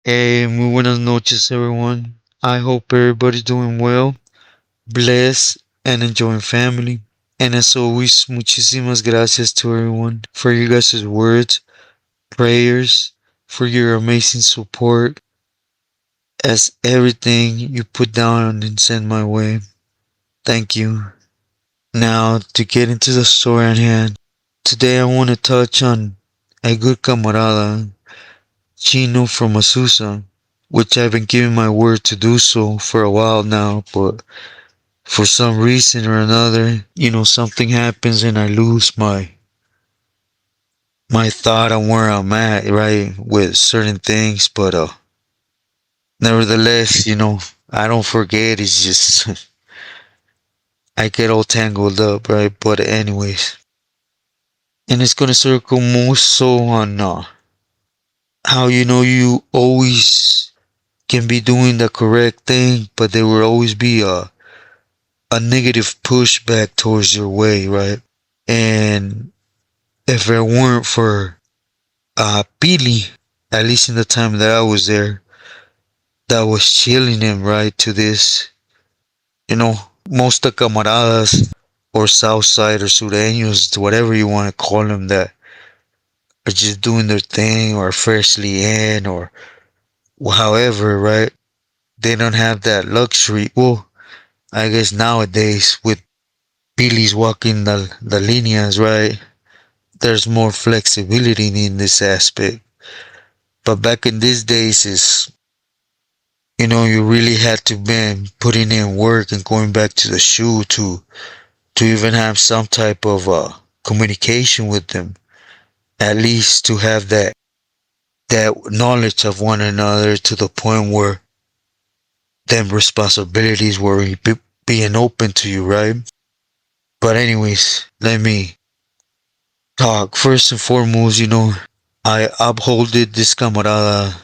Hey, muy buenas noches, everyone. I hope everybody's doing well, blessed, and enjoying family. And as always, muchísimas gracias to everyone for your guys' words, prayers, for your amazing support, as everything you put down and send my way. Thank you. Now, to get into the story at hand, today I want to touch on a good camarada, Chino from Azusa, which I've been giving my word to do so for a while now, but for some reason or another, something happens and I lose my thought on where I'm at, right, with certain things, but nevertheless, I don't forget, it's just I get all tangled up, right? But anyways, and it's gonna circle more so on how you always can be doing the correct thing, but there will always be a negative pushback towards your way, right? And if it weren't for Pili, at least in the time that I was there, that was chilling him, right, to this, you know, most of camaradas or Southside or Sureños, whatever you want to call them, that are just doing their thing or freshly in or however, right? They don't have that luxury. Well, I guess nowadays with Pili's walking the líneas, right? There's more flexibility in this aspect. But back in these days is you really had to been putting in work and going back to the shoe to even have some type of communication with them. At least to have that knowledge of one another to the point where them responsibilities were being open to you, right? But anyways, let me talk. First and foremost, I upholded this camarada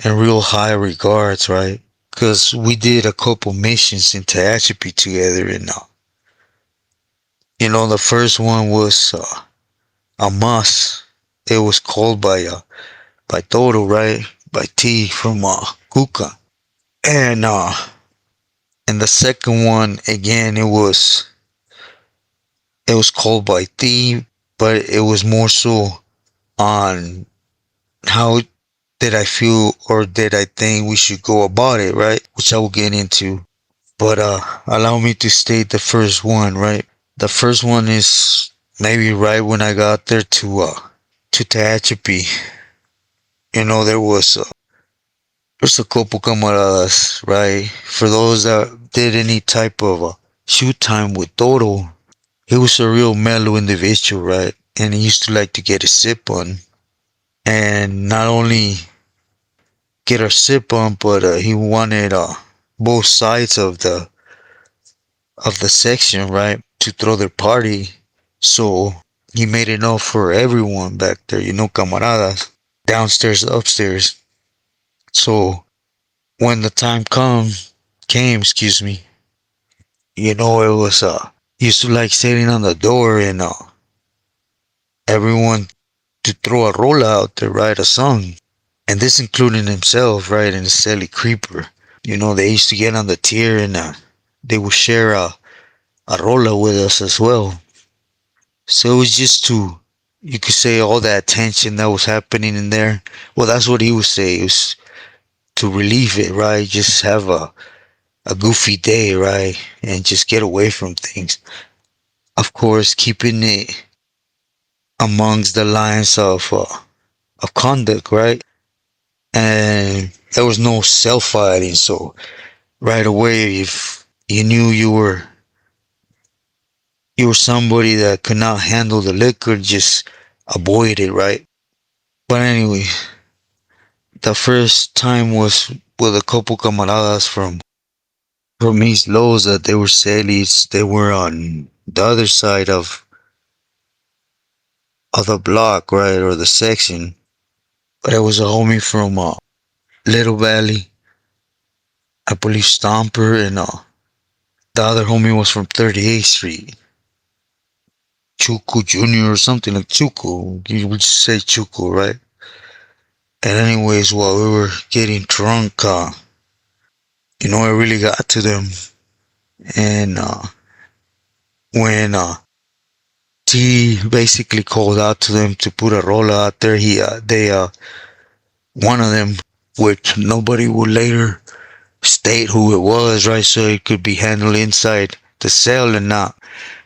in real high regards, right? Because we did a couple missions into Tehachapi together, and the first one was a must. It was called by Toro, right? By T from Kuka, and the second one again, it was called by T, but it was more so on how did I feel or did I think we should go about it, right? Which I will get into. But allow me to state the first one, right? The first one is maybe right when I got there to Tehachapi. There's a couple camaradas, right? For those that did any type of shoot time with Toro, he was a real mellow individual, right? And he used to like to get a sip on, and not only get a sip on, but he wanted both sides of the section, right, to throw their party. So he made enough for everyone back there, camaradas, downstairs, upstairs. So when the time came, excuse me, it was he used to like sitting on the door and everyone to throw a roll out there, right, a song, and this including himself, right, and the silly creeper. They used to get on the tier and they would share a rolla with us as well. So it was just you could say all that tension that was happening in there. Well, that's what he would say. It was to relieve it, right? Just have a goofy day, right? And just get away from things. Of course, keeping it amongst the lines of conduct, right? And there was no self fighting, so right away, if you knew you were somebody that could not handle the liquor, just avoid it, right? But anyway, the first time was with a couple camaradas from East Los that they were Celis. They were on the other side of the block, right, or the section. But it was a homie from Little Valley, I believe Stomper, and the other homie was from 38th Street. Chuku Jr. or something like Chuku. You would say Chuku, right? And anyways, while we were getting drunk, it really got to them. And when T basically called out to them to put a roller out there, one of them, which nobody would later state who it was, right? So it could be handled inside the cell and not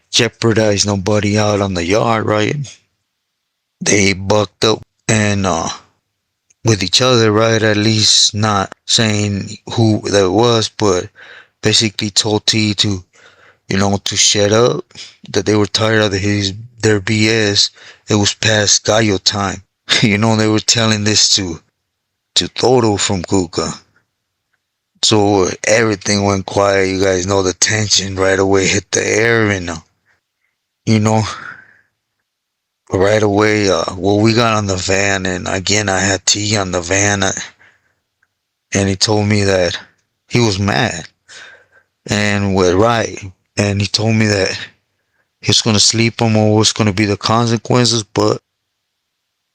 jeopardize nobody out on the yard, right? They bucked up and with each other, right? At least not saying who that was, but basically told T to shut up, that they were tired of their BS. It was past gallo time. They were telling this to Toro from Cuca. So everything went quiet. You guys know the tension right away hit the air, and you know, right away, well, we got on the van, and again, I had T on the van, and he told me that he was mad, and we're right, and he told me that he was gonna sleep on what was gonna be the consequences, but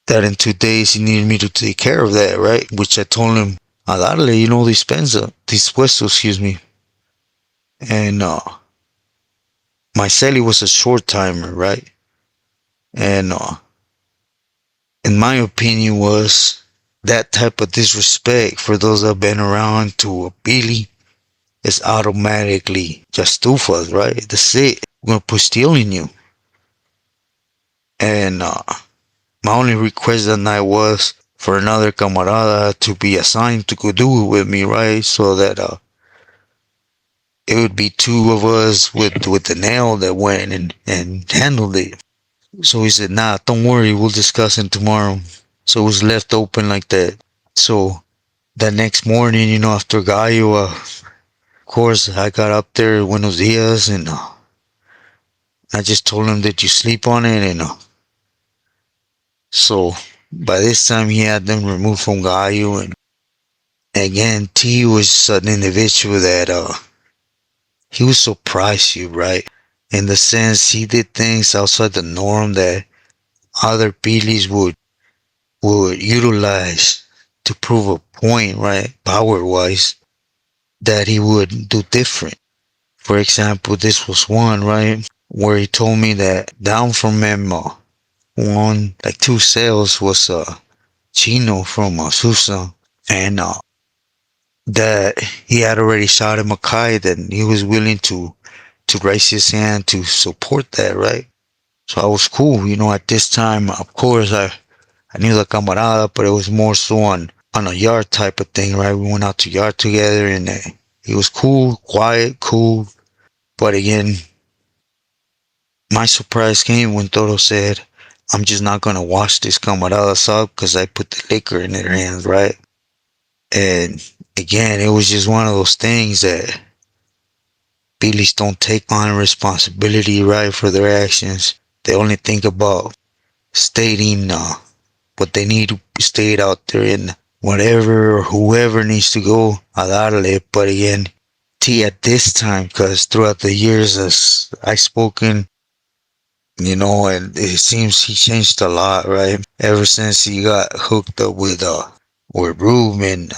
that in 2 days he needed me to take care of that, right? Which I told him, a darle, dispuesto, excuse me, and my celly was a short timer, right? And in my opinion was that type of disrespect for those that have been around to a Billy is automatically just tufas, right? That's it. We're gonna put steel in you. And my only request that night was for another camarada to be assigned to go do it with me, right? So that it would be two of us with the nail that went and handled it. So he said, nah, don't worry, we'll discuss it tomorrow. So it was left open like that. So that next morning, after Gallo, of course, I got up there, buenos dias, and I just told him that you sleep on it, and so by this time he had them removed from Gallo, and again, T was an individual that he was so pricey, right? In the sense he did things outside the norm that other Billies would utilize to prove a point, right? Power wise, that he would do different. For example, this was one, right? Where he told me that down from him, one, like two sales was chino from Azusa, and that he had already shot him a kite and he was willing to raise his hand to support that, right? So I was cool, at this time, of course, I knew the camarada, but it was more so on a yard type of thing, right? We went out to yard together, and he was cool, quiet, cool. But again, my surprise came when Toro said, I'm just not going to wash this camaradas up because I put the liquor in their hands, right? And again, it was just one of those things that Billies don't take on responsibility, right, for their actions. They only think about stating what they need to state out there, and whatever or whoever needs to go a darle. But again, T at this time, because throughout the years as I spoken, and it seems he changed a lot, right? Ever since he got hooked up with Rube, and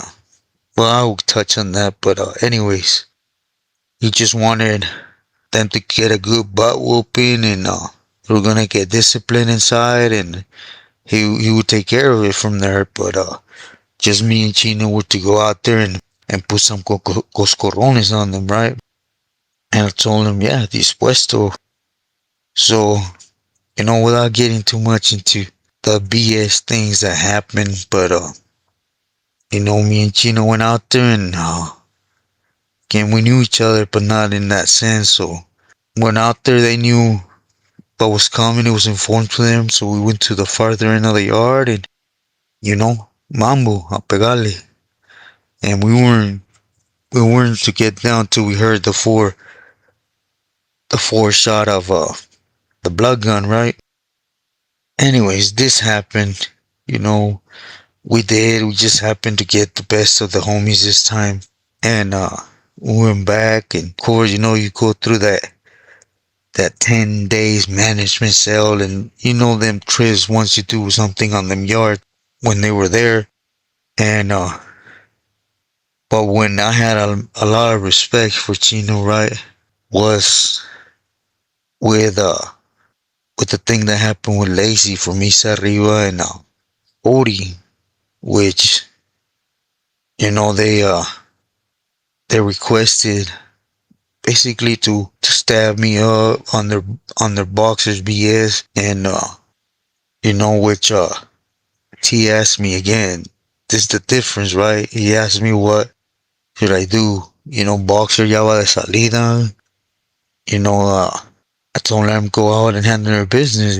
well, I'll touch on that. But anyways, he just wanted them to get a good butt whooping, and they were gonna get discipline inside, and he would take care of it from there. But just me and Chino were to go out there and put some coscorrones on them, right? And I told him, yeah, dispuesto. So, without getting too much into the BS things that happened, but me and Chino went out there, and again, we knew each other, but not in that sense. So went out there, they knew what was coming, it was informed to them. So we went to the farther end of the yard, and mambo, a pegarle. And we weren't to get down till we heard the four shot of the blood gun, right? Anyways, this happened. We just happened to get the best of the homies this time. And we went back, and of course, you go through that 10 days management cell, and them trips once you do something on them yard when they were there. And but when I had a lot of respect for Chino, right, was with with the thing that happened with Lazy from Misa Arriba and Ori, which you know they requested basically to stab me up on their boxers BS, and which T asked me again. This is the difference, right? He asked me what should I do. Boxer ya va de salida. You know, I told them go out and handle their business.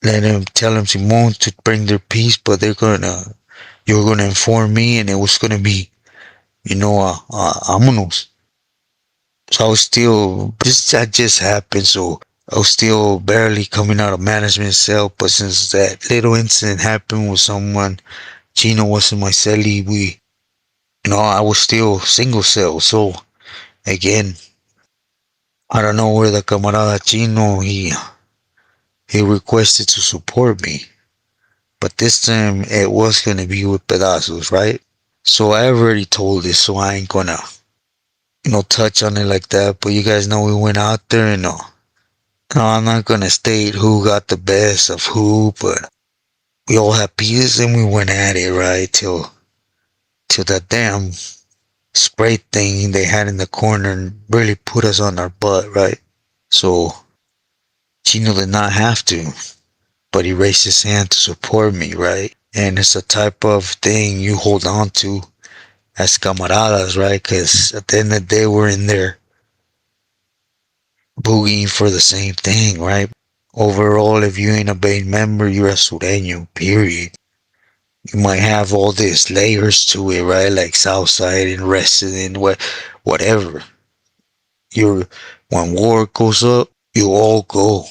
Let them tell them Simone to bring their piece, but you're gonna inform me, and it was gonna be, vámonos. So I was still, that just happened. So I was still barely coming out of management cell, but since that little incident happened with someone, Chino wasn't my celly. I was still single cell. So again, I don't know where the camarada Chino, he requested to support me, but this time it was gonna be with pedazos, right? So I already told this, so I ain't gonna, touch on it like that. But you guys know we went out there, and no, I'm not gonna state who got the best of who, but we all had pieces and we went at it, right? Till that damn spray thing they had in the corner really put us on our butt, right? So Chino did not have to, but he raised his hand to support me, right? And it's a type of thing you hold on to as camaradas, right? Because at the end of the day, we're in there boogieing for the same thing, right? Overall, if you ain't a band member, you're a sureño, period. You might have all these layers to it, right? Like Southside and resident, whatever. You're When war goes up, you all go.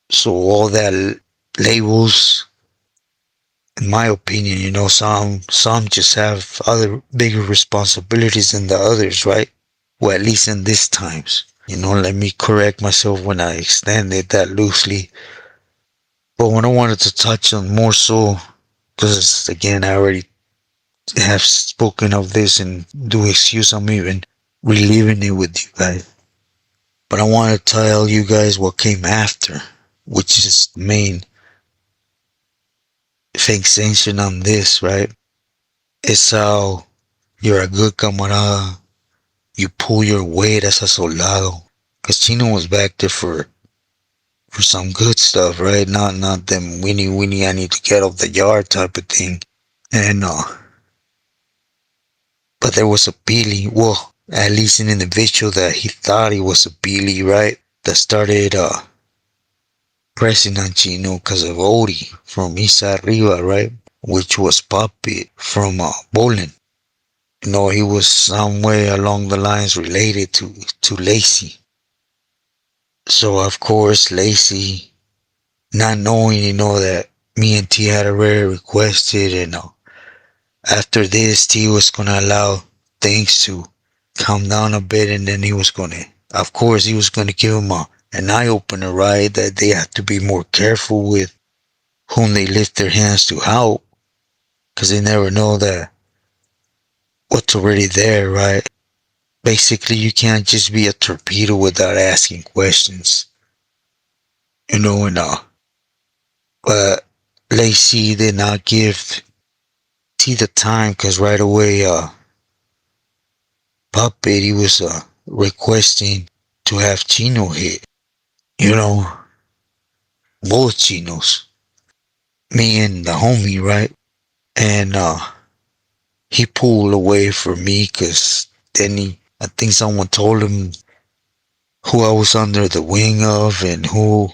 So all that labels, in my opinion, some just have other bigger responsibilities than the others, right? Well, at least in these times. Let me correct myself when I extended that loosely. But what I wanted to touch on more so, because again, I already have spoken of this, and do excuse I'm even reliving it with you guys. But I want to tell you guys what came after, which is the main fixation on this, right? It's how you're a good camarada, you pull your weight as a soldado. Cause Chino was back there for some good stuff, right? Not them winnie, I need to get off the yard type of thing. And but there was a Billy, well, at least an individual that he thought he was a Billy, right? That started pressing on Chino because of Odi from Isa Arriba, right? Which was Puppet from Bowling. He was some way along the lines related to Lacey. So of course Lacey, not knowing, that me and T had already requested, and after this T was gonna allow things to calm down a bit, and then he was gonna, of course, he was gonna give him an eye opener, right? That they have to be more careful with whom they lift their hands to help, because they never know that what's already there, right? Basically, you can't just be a torpedo without asking questions, and but Lacey did not give T the time, because right away, Puppet, he was requesting to have Chino hit, you know, both Chinos, me and the homie, right? And he pulled away from me, because then I think someone told him who I was under the wing of, and who,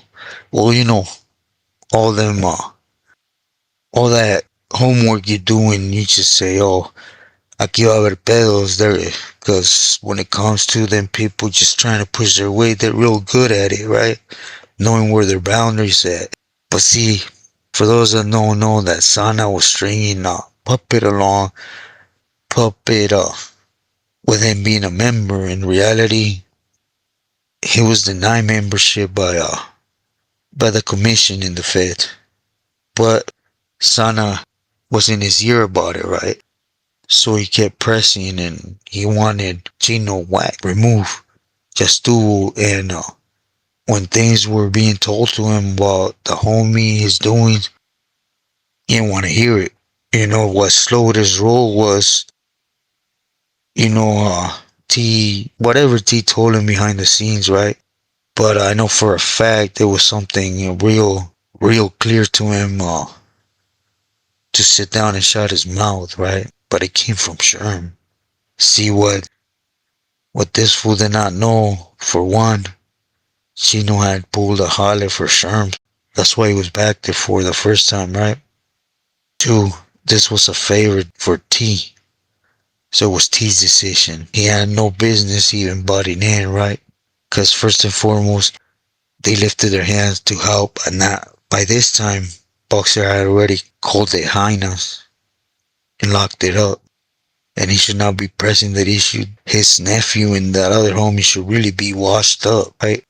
well, all them, all that homework you're doing, you just say, oh, aquí va a haber pedos there, because when it comes to them people just trying to push their weight, they're real good at it, right? Knowing where their boundaries at. But see, for those that don't know, that Sana was stringing Puppet along, Puppet, with him being a member. In reality, he was denied membership by the commission in the Fed. But Sana was in his ear about it, right? So he kept pressing and he wanted Chino whack removed. Just do and when things were being told to him about the homie, his doings, he didn't want to hear it. What slowed his roll was, T, whatever T told him behind the scenes, right? But I know for a fact there was something real clear to him to sit down and shut his mouth, right? But it came from Sherm. See what this fool did not know, for one, Chino had pulled a holler for Sherm. That's why he was back there for the first time, right? Two, this was a favor for T. So it was T's decision. He had no business even butting in, right? Because first and foremost, they lifted their hands to help, and not by this time, Boxer had already called it highness and locked it up. And he should not be pressing that issue. His nephew and that other homie should really be washed up, right?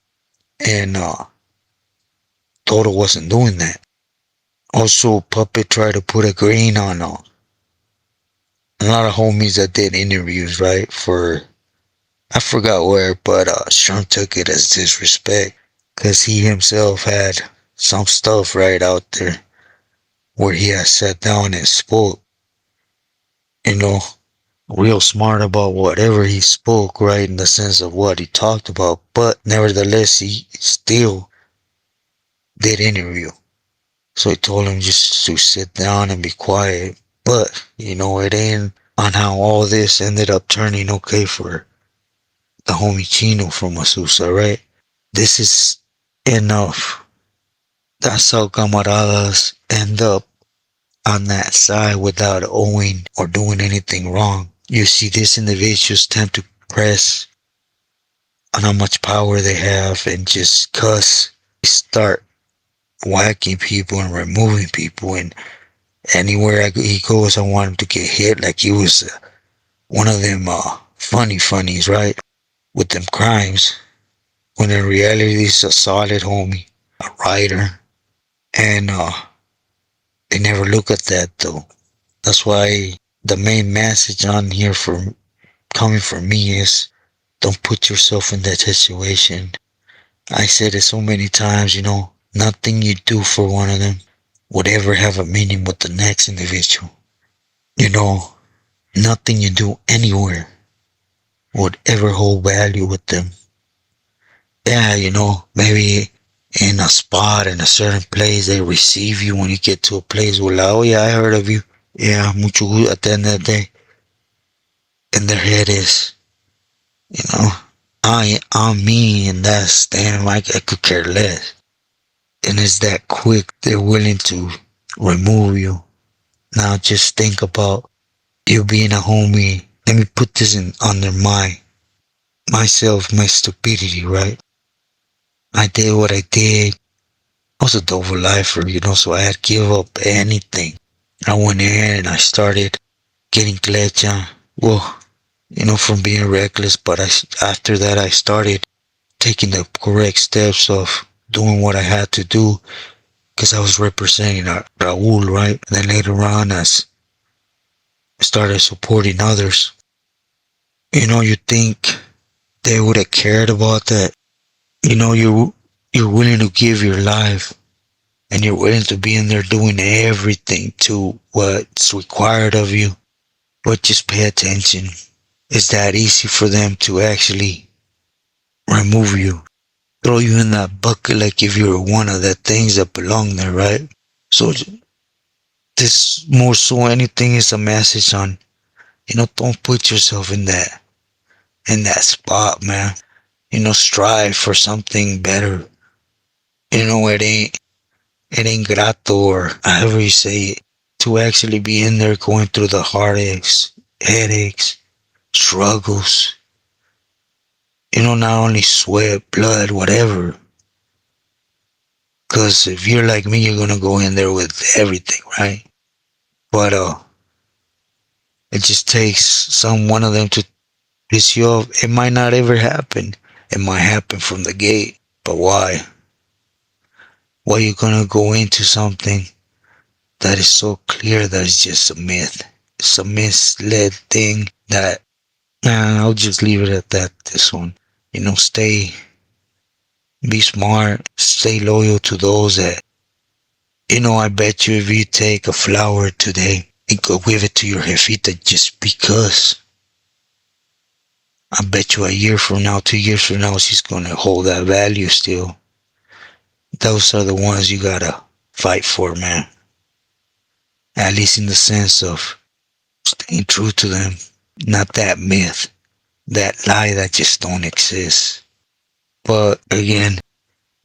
And Toro wasn't doing that. Also, Puppet tried to put a grain on a lot of homies that did interviews, right? For I forgot where, but Sherm took it as disrespect because he himself had some stuff right out there where he had sat down and spoke, you know, real smart about whatever he spoke, right? In the sense of what he talked about, but nevertheless, he still did interview. So he told him just to sit down and be quiet. But, it ain't on how all this ended up turning okay for the homie Chino from Azusa, right? This is enough. That's how camaradas end up on that side without owing or doing anything wrong. You see, these individuals tend to press on how much power they have and just cuss. They start whacking people and removing people, and anywhere he goes, I want him to get hit like he was one of them funnies, right? With them crimes. When in reality, he's a solid homie, a writer, and they never look at that though. That's why the main message on here coming from me is don't put yourself in that situation. I said it so many times, nothing you do for one of them would ever have a meaning with the next individual. You know, Nothing you do anywhere would ever hold value with them. Yeah, maybe in a spot, in a certain place, they receive you when you get to a place where, like, oh yeah, I heard of you. Yeah, mucho gusto at the end of the day. And their head is, you know, I'm me, and that's, damn, I could care less. And it's that quick, they're willing to remove you. Now just think about you being a homie. Let me put this on their mind. Myself, my stupidity, right? I did what I did. I was a double lifer, so I had to give up anything. I went in and I started getting clecha. Well, from being reckless, but after that I started taking the correct steps of doing what I had to do because I was representing Raul, right? And then later on, as I started supporting others, you think they would have cared about that. You're willing to give your life and you're willing to be in there doing everything to what's required of you. But just pay attention. It's that easy for them to actually remove you, throw you in that bucket like if you were one of the things that belong there, right? So this more so anything is a message on, don't put yourself in that spot, man. Strive for something better. It ain't grato, or however you say it, to actually be in there going through the heartaches, headaches, struggles. Not only sweat, blood, whatever. Because if you're like me, you're gonna go in there with everything, right? But it just takes one of them to piss you off. It might not ever happen. It might happen from the gate. But why? Why you gonna go into something that is so clear that it's just a myth. It's a misled thing that, I'll just leave it at that. This one, be smart, stay loyal to those that, I bet you if you take a flower today and go give it to your jefita just because, I bet you a year from now, 2 years from now, she's gonna hold that value still. Those are the ones you gotta fight for, man. At least in the sense of staying true to them. Not that myth, that lie that just don't exist. But again,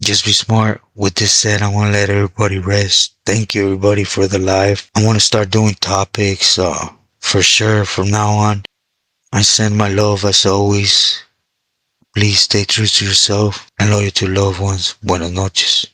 just be smart. With this said, I want to let everybody rest. Thank you, everybody, for the live. I want to start doing topics, for sure from now on. I send my love as always. Please stay true to yourself and loyal to loved ones. Buenas noches.